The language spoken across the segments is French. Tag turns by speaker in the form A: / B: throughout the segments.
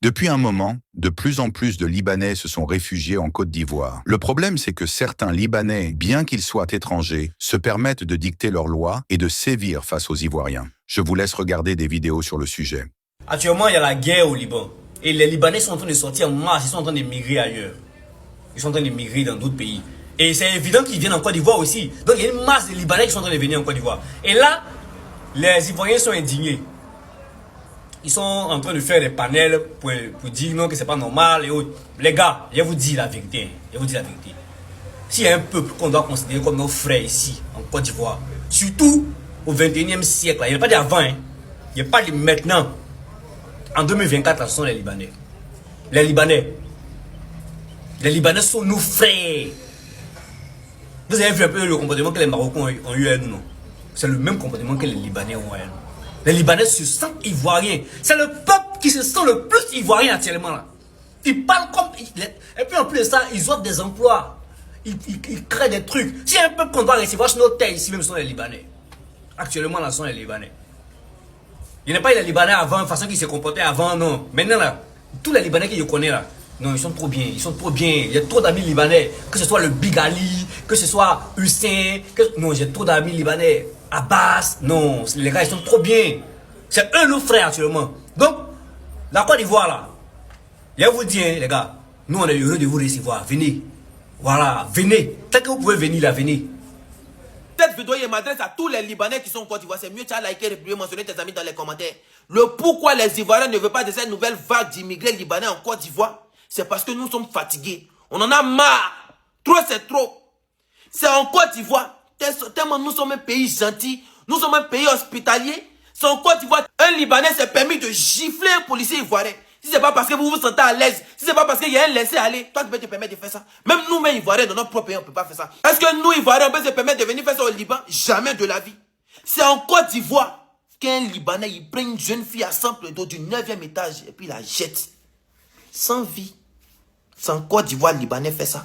A: Depuis un moment, de plus en plus de Libanais se sont réfugiés en Côte d'Ivoire. Le problème, c'est que certains Libanais, bien qu'ils soient étrangers, se permettent de dicter leurs lois et de sévir face aux Ivoiriens. Je vous laisse regarder des vidéos sur le sujet.
B: Actuellement, il y a la guerre au Liban. Et les Libanais sont en train de sortir en masse, ils sont en train de migrer ailleurs. Ils sont en train de migrer dans d'autres pays. Et c'est évident qu'ils viennent en Côte d'Ivoire aussi. Donc il y a une masse de Libanais qui sont en train de venir en Côte d'Ivoire. Et là, les Ivoiriens sont indignés. Ils sont en train de faire des panels pour dire non, que c'est pas normal et autres. Les gars, je vous dis la vérité. Je vous dis la vérité. S'il y a un peuple qu'on doit considérer comme nos frères ici, en Côte d'Ivoire, surtout au 21e siècle, il n'y a pas d'avant, hein. Il n'y a pas de maintenant. En 2024, ce sont les Libanais. Les Libanais. Les Libanais sont nos frères. Vous avez vu un peu le comportement que les Marocains ont eu à nous, non? C'est le même comportement que les Libanais ont eu à nous. Les Libanais se sentent ivoiriens. C'est le peuple qui se sent le plus ivoirien actuellement là. Ils parlent comme... Et puis en plus de ça, ils offrent des emplois. Ils créent des trucs. Si un peuple qu'on doit recevoir sur nos terres ici, même ce sont les Libanais. Actuellement là, ce sont les Libanais. Il n'y a pas les Libanais avant, de façon qu'ils se comportaient avant, non. Maintenant là, tous les Libanais que je connais là, non, ils sont trop bien, ils sont trop bien. Il y a trop d'amis libanais, que ce soit le Big Ali, que ce soit Hussein, non, j'ai trop d'amis libanais. Abbas, non, les gars, ils sont trop bien. C'est eux nos frères actuellement. Donc, la Côte d'Ivoire là, je vous dis, hein, les gars, nous on est heureux de vous recevoir. Venez. Voilà, venez. Tant que vous pouvez venir là, venez.
C: Cette vidéo, je m'adresse à tous les Libanais qui sont en Côte d'Ivoire. C'est mieux, tu as liké, republié, mentionné tes amis dans les commentaires. Le pourquoi les Ivoiriens ne veulent pas de cette nouvelle vague d'immigrés libanais en Côte d'Ivoire, c'est parce que nous sommes fatigués. On en a marre. Trop, c'est trop. C'est en Côte d'Ivoire. Tellement nous sommes un pays gentil. Nous sommes un pays hospitalier. C'est en Côte d'Ivoire. Un Libanais s'est permis de gifler un policier ivoirien. Si c'est pas parce que vous vous sentez à l'aise, si c'est pas parce qu'il y a un laisser-aller, toi tu peux te permettre de faire ça. Même nous-mêmes Ivoiriens, dans notre propre pays, on ne peut pas faire ça. Est-ce que nous Ivoiriens, on peut se permettre de venir faire ça au Liban? Jamais de la vie. C'est en Côte d'Ivoire qu'un Libanais, il prend une jeune fille à 100 plutôt du 9e étage et puis il la jette. Sans vie. C'est en Côte d'Ivoire, le Libanais fait ça.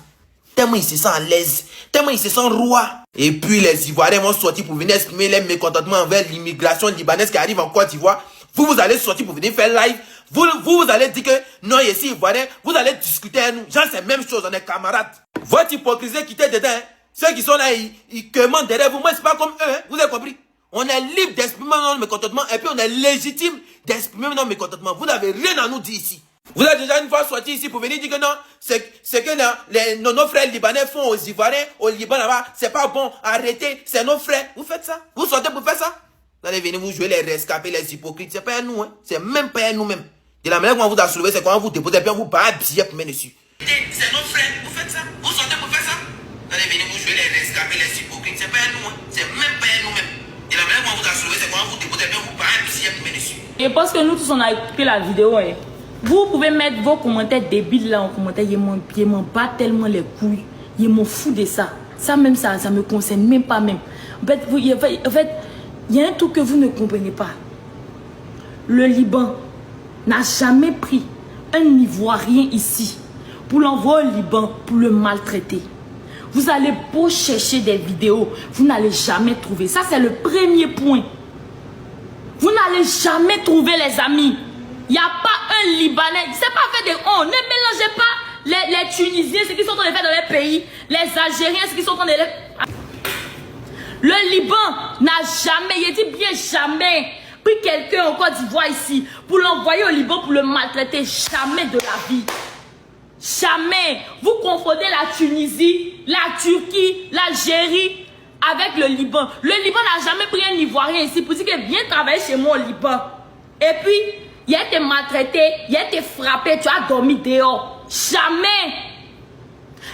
C: Tellement il se sent à l'aise, tellement il se sent roi. Et puis les Ivoiriens vont sortir pour venir exprimer leur mécontentement envers l'immigration libanaise qui arrive en Côte d'Ivoire. Vous allez sortir pour venir faire live. Vous allez dire que non, ici Ivoiriens, vous allez discuter avec nous. Genre c'est la même chose, on est camarades. Votre hypocrisie qui était dedans, hein. Ceux qui sont là, ils commandent derrière vous. Moi, c'est pas comme eux, hein. Vous avez compris? On est libre d'exprimer notre mécontentement et puis on est légitime d'exprimer notre mécontentement. Vous n'avez rien à nous dire ici. Vous êtes déjà une fois sorti ici pour venir dire que non, c'est que nos frères libanais font aux Ivoiriens, au Liban là-bas, c'est pas bon, arrêtez, c'est nos frères. Vous faites ça? Vous sortez pour faire ça? Vous allez venir vous jouer les rescapés, les hypocrites, c'est pas à nous, hein. C'est même pas à nous-mêmes. De la manière qu'on vous a soulevé, c'est quand vous déposez, puis on vous bat billet pour mettre dessus. C'est nos frères, vous faites ça? Vous sortez pour faire ça? Vous allez venir vous jouer les rescapés, les hypocrites, c'est pas à nous, hein. C'est même pas à nous-mêmes. De la manière qu'on vous a soulevé, c'est quand vous déposez, puis on vous bat billet pour mettre dessus.
D: Et parce que nous tous on a écouté la vidéo, hein. Vous pouvez mettre vos commentaires débiles là en commentaire. Je m'en bats tellement les couilles. Je m'en fous de ça. Ça même ça me concerne même pas même. En fait, il y a un truc que vous ne comprenez pas. Le Liban n'a jamais pris un Ivoirien ici pour l'envoyer au Liban pour le maltraiter. Vous allez beau chercher des vidéos, vous n'allez jamais trouver. Ça c'est le premier point. Vous n'allez jamais trouver les amis. Il n'y a pas un Libanais. C'est pas fait de honte. Ne mélangez pas les Tunisiens, ce qu'ils sont en train de faire dans les pays. Les Algériens, ce qu'ils sont en train de faire. Le Liban n'a jamais, il dit bien jamais, pris quelqu'un en Côte d'Ivoire ici pour l'envoyer au Liban pour le maltraiter. Jamais de la vie. Jamais. Vous confondez la Tunisie, la Turquie, l'Algérie avec le Liban. Le Liban n'a jamais pris un Ivoirien ici pour dire que viens travailler chez moi au Liban. Et puis, il a été maltraité, il a été frappé, tu as dormi dehors. Jamais.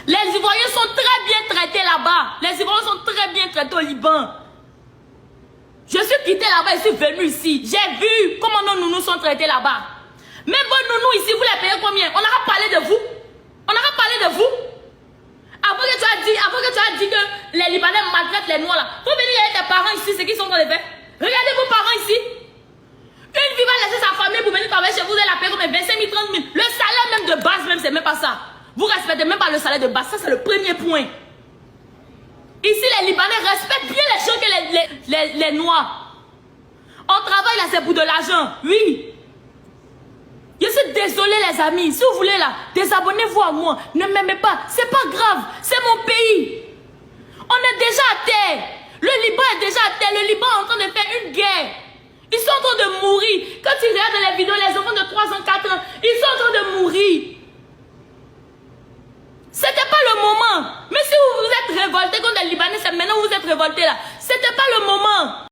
D: Les Ivoiriens sont très bien traités là-bas. Les Ivoiriens sont très bien traités au Liban. Je suis quitté là-bas, je suis venu ici. J'ai vu comment nos nounous sont traités là-bas. Même vos nounous ici, vous les payez combien? On aura parlé de vous. On aura parlé de vous. Après que tu as dit que les Libanais maltraitent les Noirs là. Vous venez avec tes parents ici, c'est qui sont dans les faits. Regardez vos parents ici. Une fille va laisser sa famille pour venir travailler chez vous, elle a payé comme 25 000, 30 000. Le salaire même de base, même, c'est même pas ça. Vous respectez même pas le salaire de base. Ça, c'est le premier point. Ici, les Libanais respectent bien les gens que les Noirs. On travaille là, c'est pour de l'argent. Oui. Je suis désolé les amis. Si vous voulez là, désabonnez-vous à moi. Ne m'aimez pas. C'est pas grave. C'est mon pays. On est déjà à terre. Le Liban est déjà à terre. Le Liban est en train de faire une guerre. Ils sont en train de mourir. Quand tu regardes les vidéos, les enfants de 3 ans, 4 ans, ils sont en train de mourir. C'était pas le moment. Mais si vous vous êtes révolté contre les Libanais, c'est maintenant que vous êtes révolté là. C'était pas le moment.